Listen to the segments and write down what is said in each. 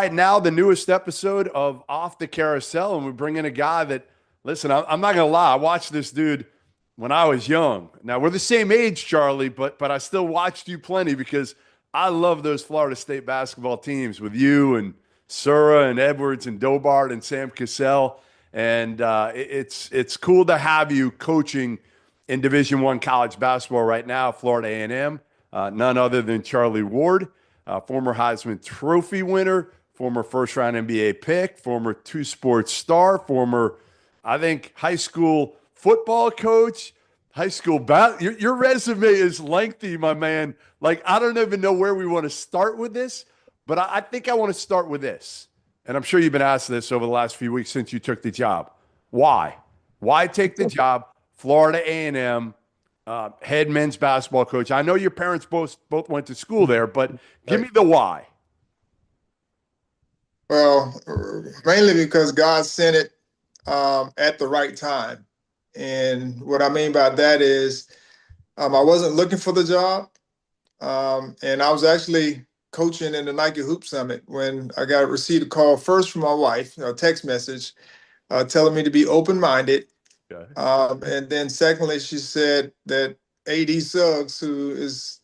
right, now the newest episode of Off the Carousel, and we bring in a guy that, listen, I'm not gonna lie, I watched this dude when I was young. Now we're the same age, Charlie, but I still watched you plenty because I love those Florida State basketball teams with you and Sura and Edwards and Dobart and Sam Cassell, and it's cool to have you coaching in Division One college basketball right now, Florida A&M. None other than Charlie Ward, former Heisman Trophy winner, former first-round NBA pick, former two-sport star, former, I think, high school football coach, high school your resume is lengthy, my man. Like, I don't even know where we want to start with this, but I think I want to start with this. And I'm sure you've been asked this over the last few weeks since you took the job. Why? Why take the job? Florida A&M, head men's basketball coach. I know your parents both went to school there, but give me the why. Well, mainly because God sent it at the right time. And what I mean by that is I wasn't looking for the job. And I was actually coaching in the Nike Hoop Summit when I received a call first from my wife, a text message telling me to be open-minded. Okay. And then secondly, she said that A.D. Suggs, who is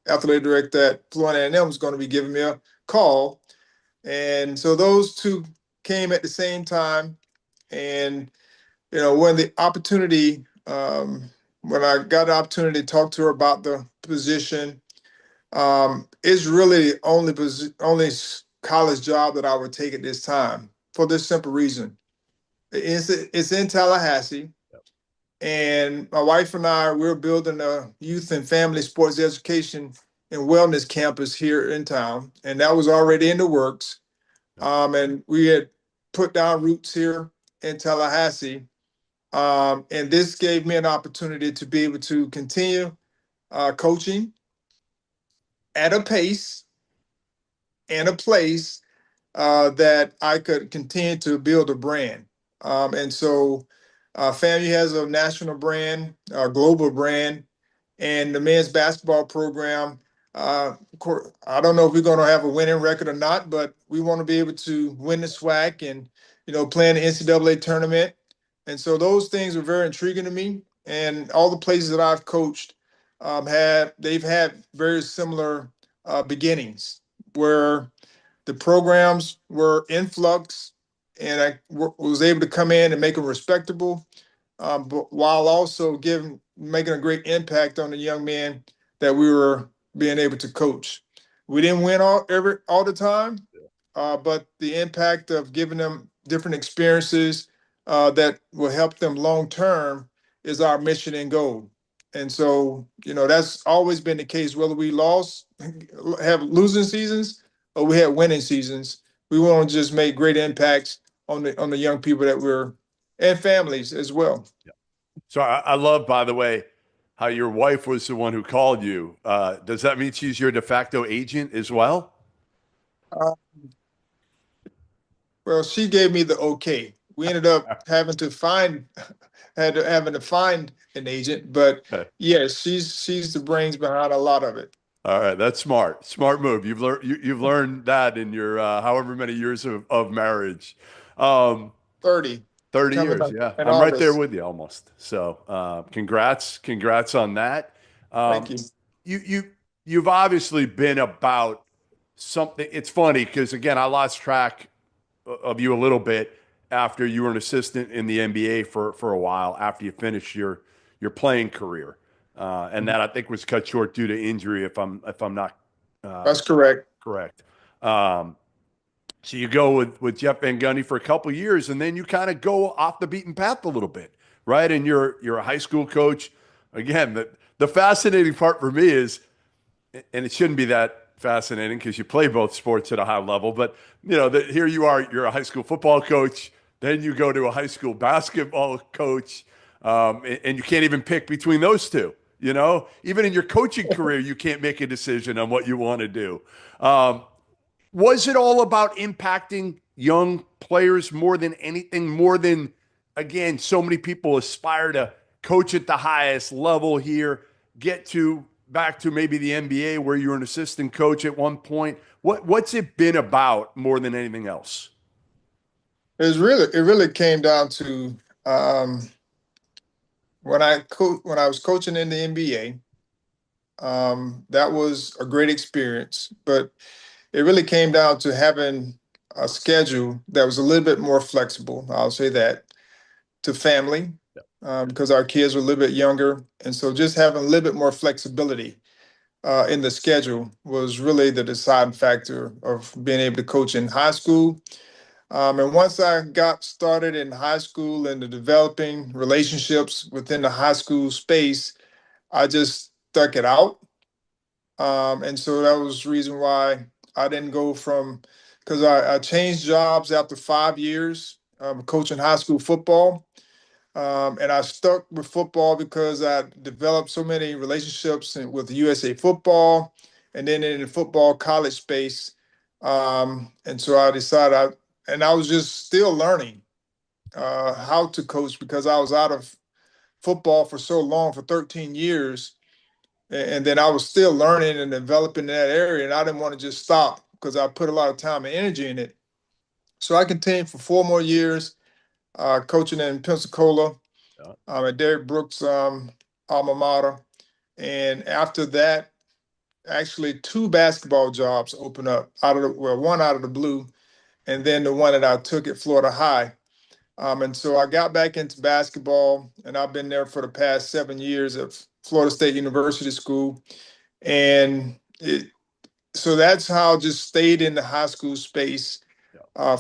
athletic director at Florida A&M, was going to be giving me a call. And so those two came at the same time. And, when the opportunity, when I got the opportunity to talk to her about the position, it's really the only college job that I would take at this time for this simple reason. It's in Tallahassee. Yep. And my wife and I, we're building a youth and family sports education and wellness campus here in town. And that was already in the works. And we had put down roots here in Tallahassee. And this gave me an opportunity to be able to continue coaching at a pace and a place that I could continue to build a brand. And so FAMU has a national brand, a global brand, and the men's basketball program. Of course, I don't know if we're going to have a winning record or not, but we want to be able to win the SWAC and, play in the NCAA tournament. And so those things are very intriguing to me. And all the places that I've coached they've had very similar beginnings where the programs were in flux, and I was able to come in and make them respectable, but while also making a great impact on the young men that we were being able to coach. We didn't win all the time, but the impact of giving them different experiences that will help them long term is our mission and goal. And so, that's always been the case, whether we have losing seasons or we had winning seasons. We want to just make great impacts on the young people and families as well. Yeah. So I love, by the way, how your wife was the one who called you. Does that mean she's your de facto agent as well? Well, she gave me the okay. We ended up having to find an agent, but yes, she's the brains behind a lot of it. All right, that's smart move. You've learned that in your however many years of marriage. 30 years, yeah. in I'm right there August. with you almost. So congrats on that. Thank you. You've obviously been about something. It's funny because again, I lost track of you a little bit after you were an assistant in the NBA for a while after you finished your playing career, and that I think was cut short due to injury. If I'm not That's correct. correct. So you go with Jeff Van Gundy for a couple of years, and then you kind of go off the beaten path a little bit, right? And you're a high school coach. Again, the fascinating part for me is, and it shouldn't be that fascinating because you play both sports at a high level, but here you are, you're a high school football coach, then you go to a high school basketball coach, and you can't even pick between those two. Even in your coaching career, you can't make a decision on what you want to do. Was it all about impacting young players more than anything, more than, again, so many people aspire to coach at the highest level here, get to back to maybe the NBA where you were an assistant coach at one point. What's it been about more than anything else? It really came down to when I was coaching in the NBA. That was a great experience, but it really came down to having a schedule that was a little bit more flexible. I'll say that to family, because our kids were a little bit younger, and so just having a little bit more flexibility in the schedule was really the deciding factor of being able to coach in high school. And once I got started in high school and the developing relationships within the high school space, I just stuck it out. And so that was the reason why I didn't go from, because I changed jobs after 5 years coaching high school football. And I stuck with football because I developed so many relationships with USA football and then in the football college space. And so I decided and I was just still learning how to coach because I was out of football for so long, for 13 years. And then I was still learning and developing in that area. And I didn't want to just stop because I put a lot of time and energy in it. So I continued for 4 more years coaching in Pensacola at Derek Brooks' alma mater. And after that, actually two basketball jobs opened up one out of the blue, and then the one that I took at Florida High. And so I got back into basketball, and I've been there for the past 7 years at Florida State University School. And so that's how I just stayed in the high school space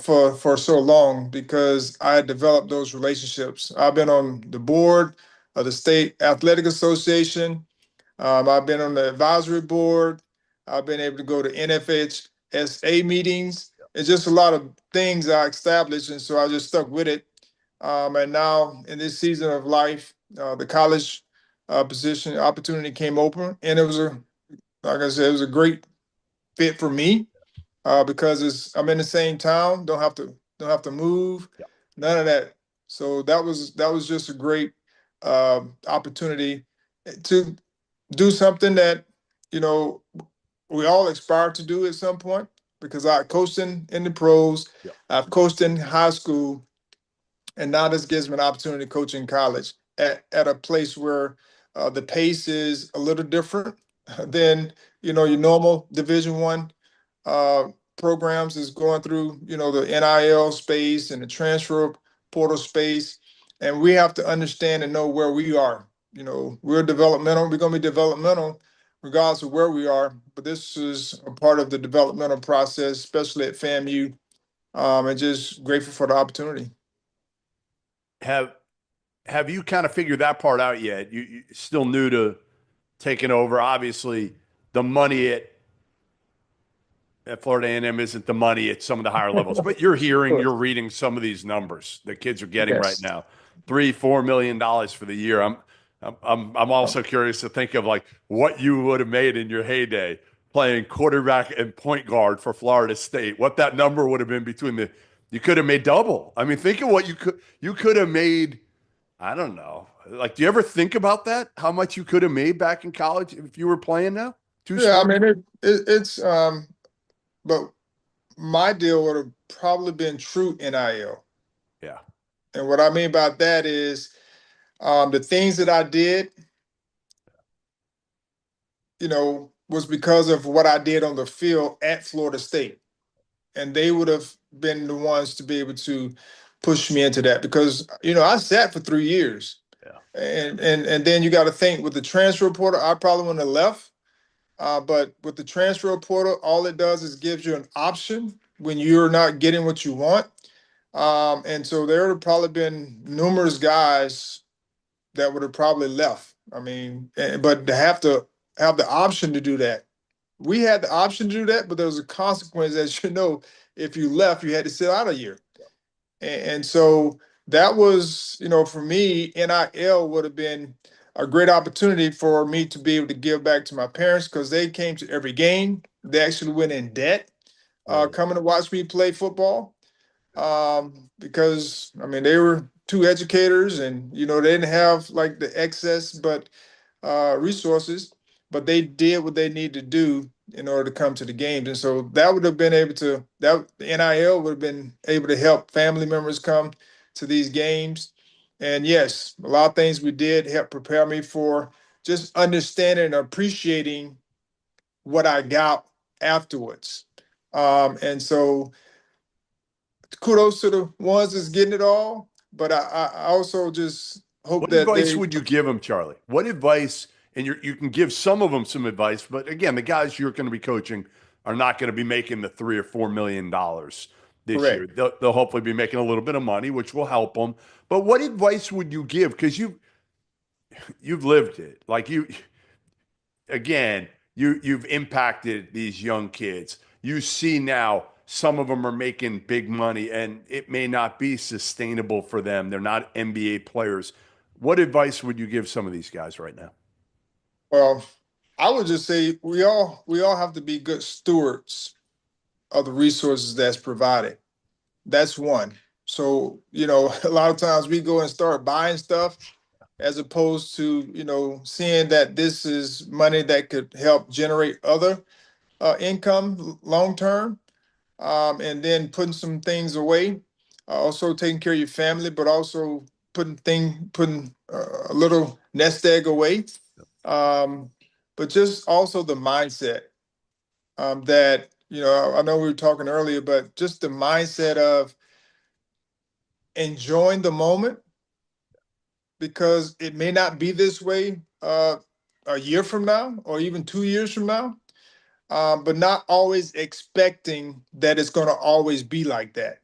for so long because I had developed those relationships. I've been on the board of the State Athletic Association. I've been on the advisory board. I've been able to go to NFHSA meetings. It's just a lot of things I established, and so I just stuck with it. And now in this season of life, the college position opportunity came open, and like I said, it was a great fit for me because I'm in the same town, don't have to move, none of that. So that was just a great opportunity to do something that you know we all aspire to do at some point. Because I coached in the pros, I've coached in high school, and now this gives me an opportunity to coach in college at a place where the pace is a little different than your normal Division 1 uh, programs is going through, the NIL space and the transfer portal space. And we have to understand and know where we are. We're developmental. We're going to be developmental regardless of where we are. But this is a part of the developmental process, especially at FAMU. And just grateful for the opportunity. Have have you kind of figured that part out yet? You still new to taking over. Obviously, the money at Florida A&M isn't the money at some of the higher levels, but you're reading some of these numbers that kids are getting right Yes. now. $3-4 million for the year. I'm also curious to think of like what you would have made in your heyday playing quarterback and point guard for Florida State. What that number would have been you could have made double. I mean, think of what you could have made. I don't know. Like, do you ever think about that? How much you could have made back in college if you were playing now? Two Yeah, I sports? mean it's but my deal would have probably been true NIL. Yeah. And what I mean by that is the things that I did, was because of what I did on the field at Florida State. And they would have been the ones to be able to push me into that because, I sat for 3 years. Yeah. And then you got to think with the transfer portal, I probably wouldn't have left. But with the transfer portal, all it does is gives you an option when you're not getting what you want. And so there would have probably been numerous guys that would have probably left. I mean, but to have the option to do that, we had the option to do that, but there was a consequence, as you know, if you left, you had to sit out a year. And so that was, for me, NIL would have been a great opportunity for me to be able to give back to my parents because they came to every game. They actually went in debt Really? coming to watch me play football because, I mean, they were two educators and, they didn't have like the excess but resources. but they did what they needed to do in order to come to the games. And so that would have been able to, that the NIL would have been able to help family members come to these games. And yes, a lot of things we did help prepare me for just understanding and appreciating what I got afterwards. And so kudos to the ones that's getting it all, but I also just hope What that advice they would you give them, Charlie? What advice, and you can give some of them some advice, but again, the guys you're going to be coaching are not going to be making the $3 or $4 million this year. correct. They'll hopefully be making a little bit of money, which will help them. But what advice would you give? Because you've lived it. Like again, you've impacted these young kids. You see now some of them are making big money and it may not be sustainable for them. They're not NBA players. What advice would you give some of these guys right now? Well, I would just say we all have to be good stewards of the resources that's provided. That's one. So, a lot of times we go and start buying stuff as opposed to, seeing that this is money that could help generate other income long term, and then putting some things away. Also taking care of your family, but also putting a little nest egg away. Um, but just also the mindset, that I know we were talking earlier, but just the mindset of enjoying the moment because it may not be this way a year from now or even 2 years from now, but not always expecting that it's going to always be like that.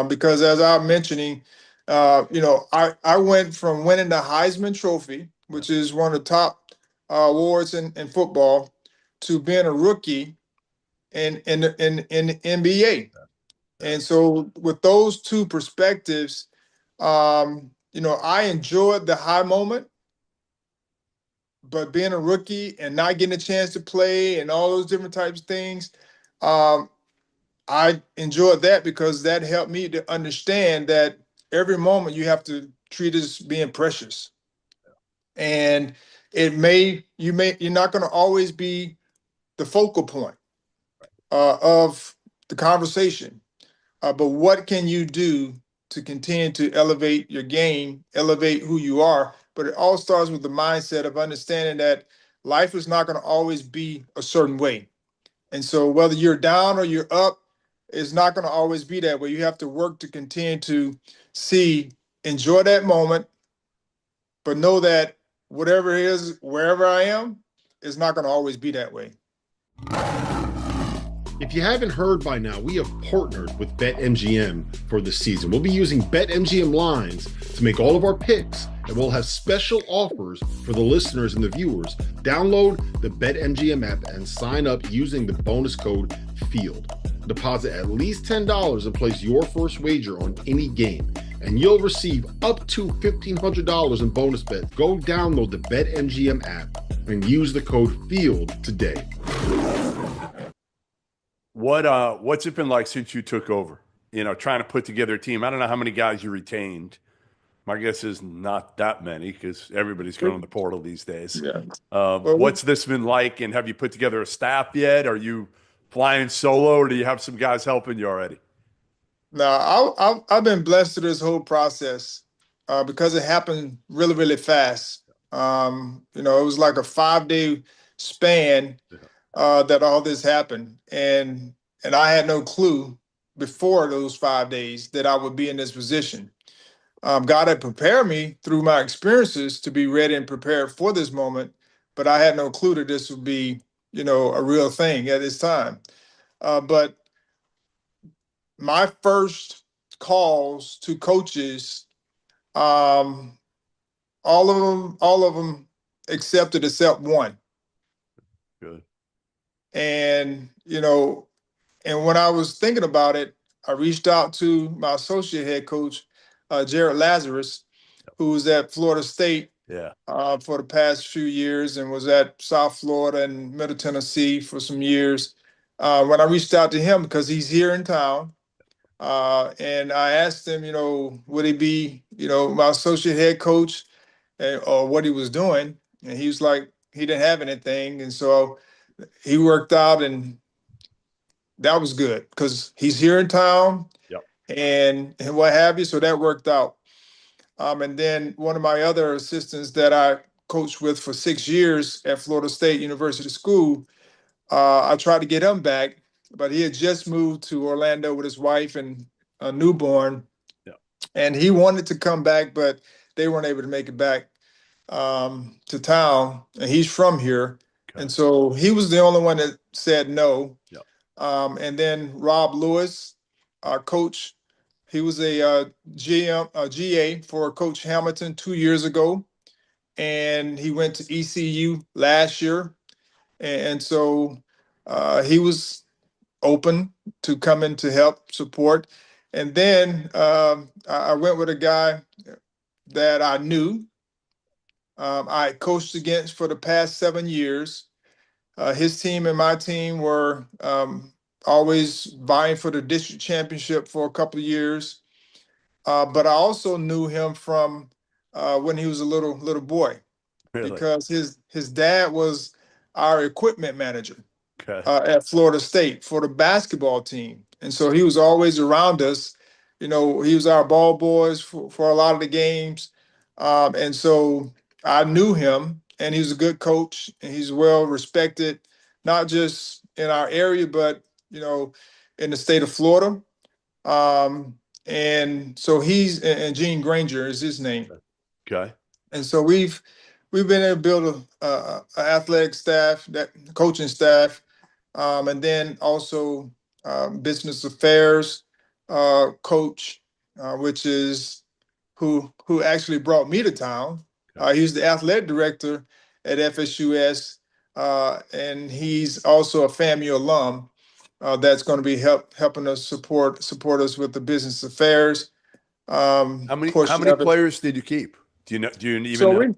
Because as I'm mentioning, I went from winning the Heisman Trophy, which is one of the top awards in football, to being a rookie in NBA. And so with those two perspectives, I enjoyed the high moment, but being a rookie and not getting a chance to play and all those different types of things, um, I enjoyed that because that helped me to understand that every moment you have to treat as being precious. And you're not going to always be the focal point of the conversation. But what can you do to continue to elevate your game, elevate who you are? But it all starts with the mindset of understanding that life is not going to always be a certain way. And so whether you're down or you're up, it's not going to always be that way. You have to work to continue to enjoy that moment, but know that whatever it is, wherever I am, it's not going to always be that way. If you haven't heard by now, we have partnered with BetMGM for the season. We'll be using BetMGM lines to make all of our picks, and we'll have special offers for the listeners and the viewers. Download the BetMGM app and sign up using the bonus code FIELD. Deposit at least $10 and place your first wager on any game, and you'll receive up to $1,500 in bonus bets. Go download the BetMGM app and use the code FIELD today. What's it been like since you took over? Trying to put together a team. I don't know how many guys you retained. My guess is not that many because everybody's going to the portal these days. Yeah. Well, What's this been like, and have you put together a staff yet? Are you flying solo, or do you have some guys helping you already? No, I've been blessed through this whole process because it happened really, really fast. It was like a 5-day span that all this happened, and I had no clue before those 5 days that I would be in this position. God had prepared me through my experiences to be ready and prepared for this moment, but I had no clue that this would be, a real thing at this time. But my first calls to coaches, um, all of them accepted except one. Good. And and when I was thinking about it, I reached out to my associate head coach, Jared Lazarus, who was at Florida State Yeah. for the past few years and was at South Florida and Middle Tennessee for some years. When I reached out to him because he's here in town, and I asked him, would he be, my associate head coach, or what he was doing, and he was like, he didn't have anything, and so he worked out, and that was good because he's here in town, Yep. and what have you. So that worked out. And then one of my other assistants that I coached with for 6 years at Florida State University School, I tried to get him back, but he had just moved to Orlando with his wife and a newborn, and he wanted to come back, but they weren't able to make it back to town. And he's from here, and so he was the only one that said no. And then Rob Lewis, our coach, he was a GA for Coach Hamilton 2 years ago, and he went to ECU last year, and so he was open to come in to help support. And then I went with a guy that I knew. I coached against for the past 7 years. His team and my team were always vying for the district championship for a couple of years. But I also knew him from when he was a little boy, because his dad was our equipment manager at Florida State for the basketball team, and so he was always around us. You know, he was our ball boys for a lot of the games, and so I knew him, and he was a good coach, and he's well respected, not just in our area, but in the state of Florida. And so and Gene Granger is his name. Okay. And so we've been able to build a athletic staff, that coaching staff, and then also business affairs coach, which is who actually brought me to town. He's the athletic director at FSUS, and he's also a FAMU alum. That's going to be helping us support us with the business affairs. How many players did you keep? Do you know? Do you even know?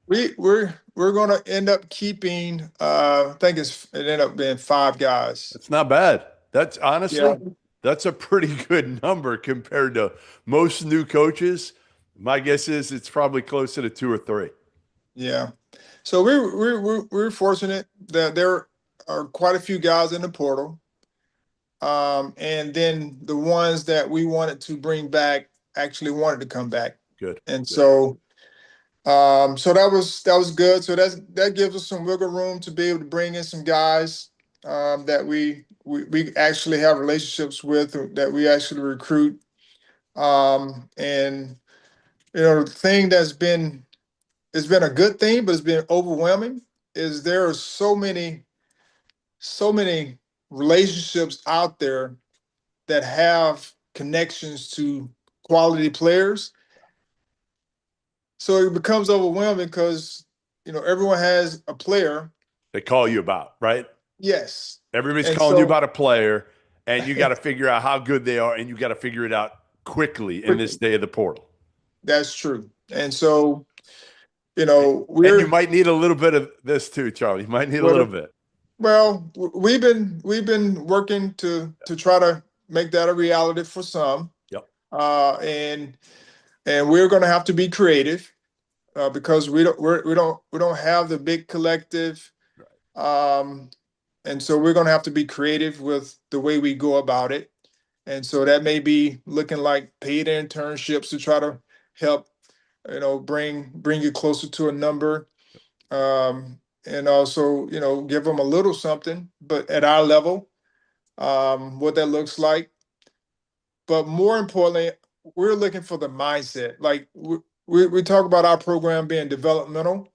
We're going to end up keeping. I think it ended up being 5 guys. It's not bad. That's honestly, that's a pretty good number compared to most new coaches. My guess is it's probably closer to 2 or 3. Yeah. So we're fortunate that there are quite a few guys in the portal. And then the ones that we wanted to bring back actually wanted to come back. Good. And so that was good. So that gives us some wiggle room to be able to bring in some guys that we actually have relationships with, that we actually recruit. And the thing it's been a good thing, but it's been overwhelming, is there are so many relationships out there that have connections to quality players. So it becomes overwhelming because, everyone has a player they call you about, right? Yes. Everybody's calling you about a player, and you got to figure out how good they are, and you got to figure it out quickly in this day of the portal. That's true. And so, and you might need a little bit of this too, Charlie. You might need a little bit. Well, we've been working to try to make that a reality for some. Yep. And we're going to have to be creative because we don't have the big collective. Right. And so we're going to have to be creative with the way we go about it. And so that may be looking like paid internships to try to help, bring you closer to a number. And also, give them a little something, but at our level, what that looks like. But more importantly, we're looking for the mindset. Like we talk about our program being developmental,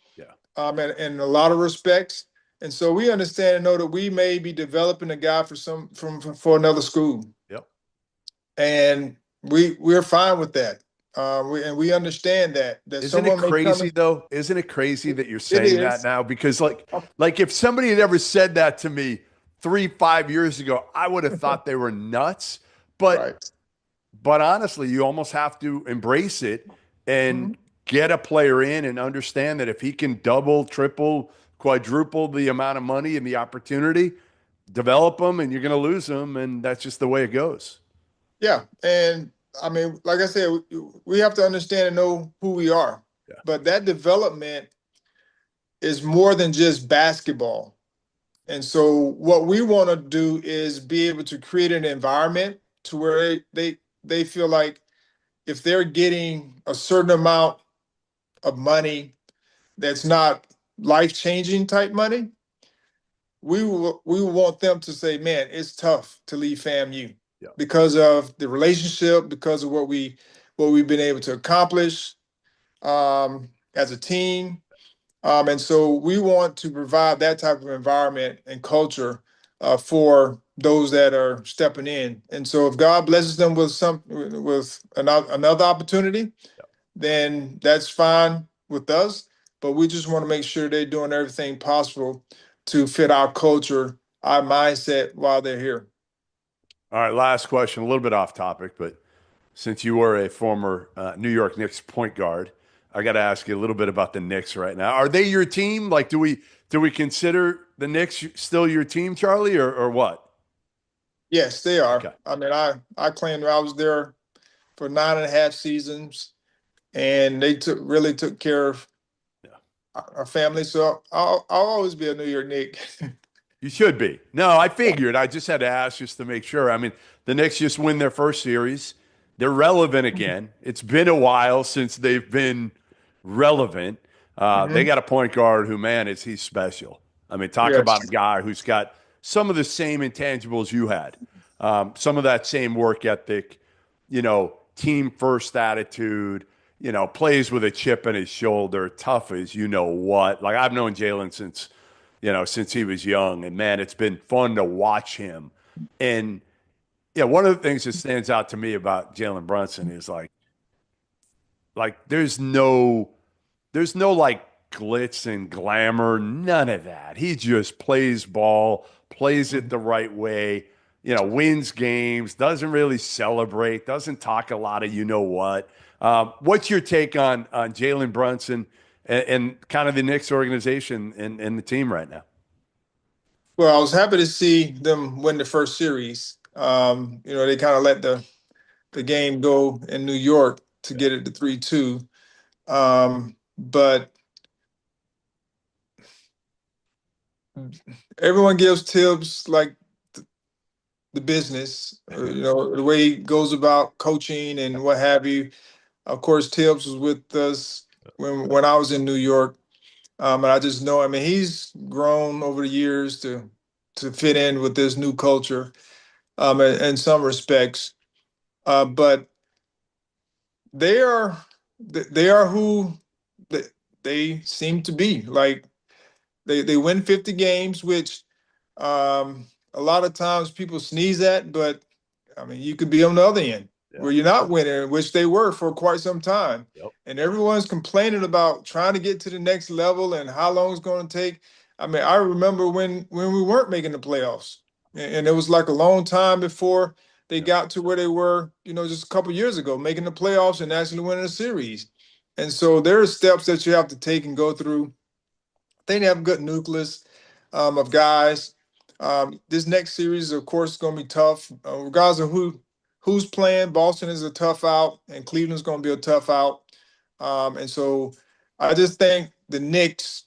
in a lot of respects. And so we understand and know that we may be developing a guy for another school. Yep. And we're fine with that. We understand that. Isn't it crazy though? Isn't it crazy that you're saying that now? Because like if somebody had ever said that to me 3-5 years ago, I would have thought they were nuts. But honestly, you almost have to embrace it and get a player in and understand that if he can double, triple, quadruple the amount of money and the opportunity, develop them, and you're going to lose them, and that's just the way it goes. Yeah, and I mean, like I said, we have to understand and know who we are. Yeah. But that development is more than just basketball. And so what we want to do is be able to create an environment to where they feel like if they're getting a certain amount of money that's not life-changing type money, we want them to say, man, it's tough to leave FAMU because of the relationship, because of what we've been able to accomplish as a team. And so we want to provide that type of environment and culture for those that are stepping in. And so if God blesses them with another opportunity, then that's fine with us. But we just want to make sure they're doing everything possible to fit our culture, our mindset while they're here. All right, last question, a little bit off topic, but since you were a former New York Knicks point guard, I got to ask you a little bit about the Knicks right now. Are they your team? Like, do we consider the Knicks still your team, Charlie, or what? Yes, they are. Okay. I mean, I claim I was there for 9.5 seasons, and they really took care of our family. So I'll always be a New York Knick. You should be. No, I figured. I just had to ask just to make sure. I mean, the Knicks just win their first series. They're relevant again. It's been a while since they've been relevant. They got a point guard who, man, he's special. I mean, talk about a guy who's got some of the same intangibles you had, some of that same work ethic, team first attitude, plays with a chip in his shoulder, tough as you know what. Like, I've known Jaylen since he was young, and man, it's been fun to watch him. And yeah, one of the things that stands out to me about Jaylen Brunson is like there's no like glitz and glamour, none of that. He just plays ball, plays it the right way, wins games, doesn't really celebrate, doesn't talk a lot of what. What's your take on Jaylen Brunson and kind of the Knicks organization and the team right now? Well, I was happy to see them win the first series. They kind of let the game go in New York to get it to 3-2. But everyone gives Tibbs like the business, the way he goes about coaching and what have you. Of course, Tibbs was with us when I was in New York. And I just know, I mean, he's grown over the years to fit in with this new culture in some respects. But they are who they seem to be. Like they win 50 games, which a lot of times people sneeze at, but I mean, you could be on the other end where you're not winning, which they were for quite some time. And everyone's complaining about trying to get to the next level and how long it's going to take. I mean, I remember when we weren't making the playoffs, and it was like a long time before they got to where they were, just a couple of years ago, making the playoffs and actually winning a series. And so there are steps that you have to take and go through. I think they have a good nucleus of guys. This next series, of course, is going to be tough, regardless of who's playing. Boston is a tough out, and Cleveland's going to be a tough out. And so I just think the Knicks,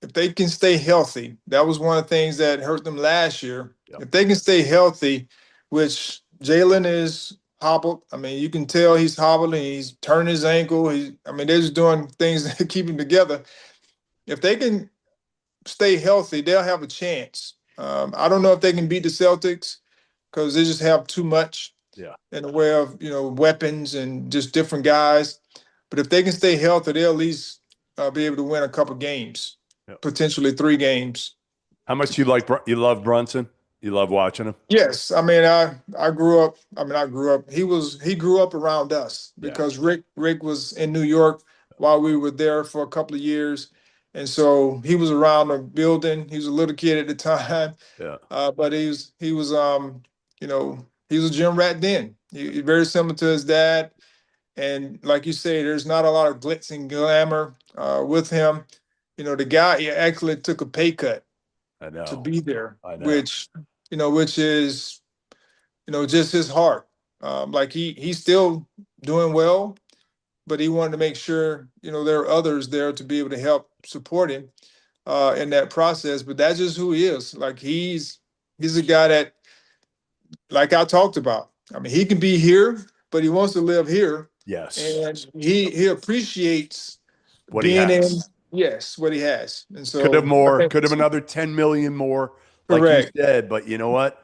if they can stay healthy, that was one of the things that hurt them last year. If they can stay healthy, which Jaylen is hobbled. I mean, you can tell he's hobbling. He's turning his ankle. They're just doing things to keep him together. If they can stay healthy, they'll have a chance. I don't know if they can beat the Celtics because they just have too much in the way of weapons and just different guys. But if they can stay healthy, they'll at least be able to win a couple games, potentially 3 games. How much you love Brunson? You love watching him? Yes, I mean I grew up. He grew up around us because Rick was in New York while we were there for a couple of years. And so he was around the building. He was a little kid at the time. But he was he was a gym rat then. He very similar to his dad. And like you say, there's not a lot of glitz and glamour with him. The guy, he actually took a pay cut to be there, which is just his heart. Like he's still doing well, but he wanted to make sure there are others there to be able to help support him. in that process. But that's just who he is. Like he's a guy that, like I talked about. I mean, he can be here, but he wants to live here, Yes. and he appreciates What he being in, has. yes, what he has. And Could have so I more, think could have another 10 million more, like you correct. said. But you know what?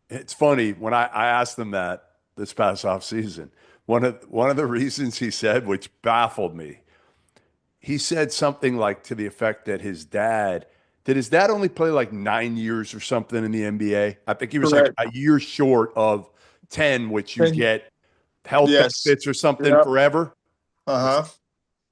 It's funny when I asked him that this past off season. One of the reasons he said, which baffled me, he said something like to the effect that did his dad only play like 9 years or something in the NBA? I think he was like Correct. a year short of 10, which you And get health yes. benefits or something Yep. forever. Uh-huh.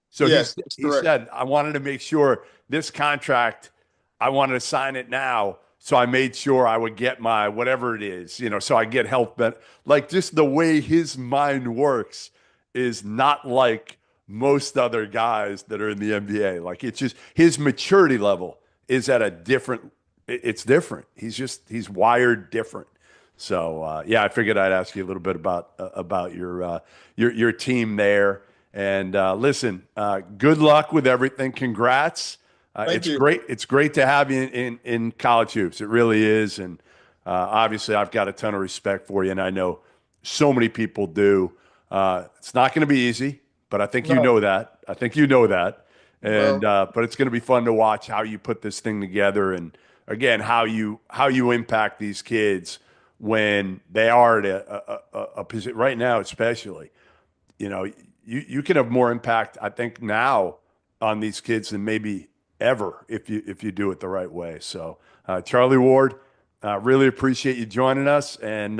So Yes, that's he correct. said, I wanted to make sure this contract, I wanted to sign it now. So I made sure I would get my whatever it is, so I get health like just the way his mind works is not like most other guys that are in the NBA. Like it's just his maturity level is at a different, it's different. He's wired different. So yeah, I figured I'd ask you a little bit about your team there. And listen, good luck with everything. Congrats. Thank It's you. great. It's great to have you in college hoops. It really is. And obviously, I've got a ton of respect for you, and I know so many people do. It's not going to be easy, but I think you No. know that. I think you know that. And Well, but it's going to be fun to watch how you put this thing together, and again, how you impact these kids when they are at a position right now, especially. You know, you can have more impact, I think, now on these kids than maybe ever if you do it the right way. So, Charlie Ward, really appreciate you joining us, and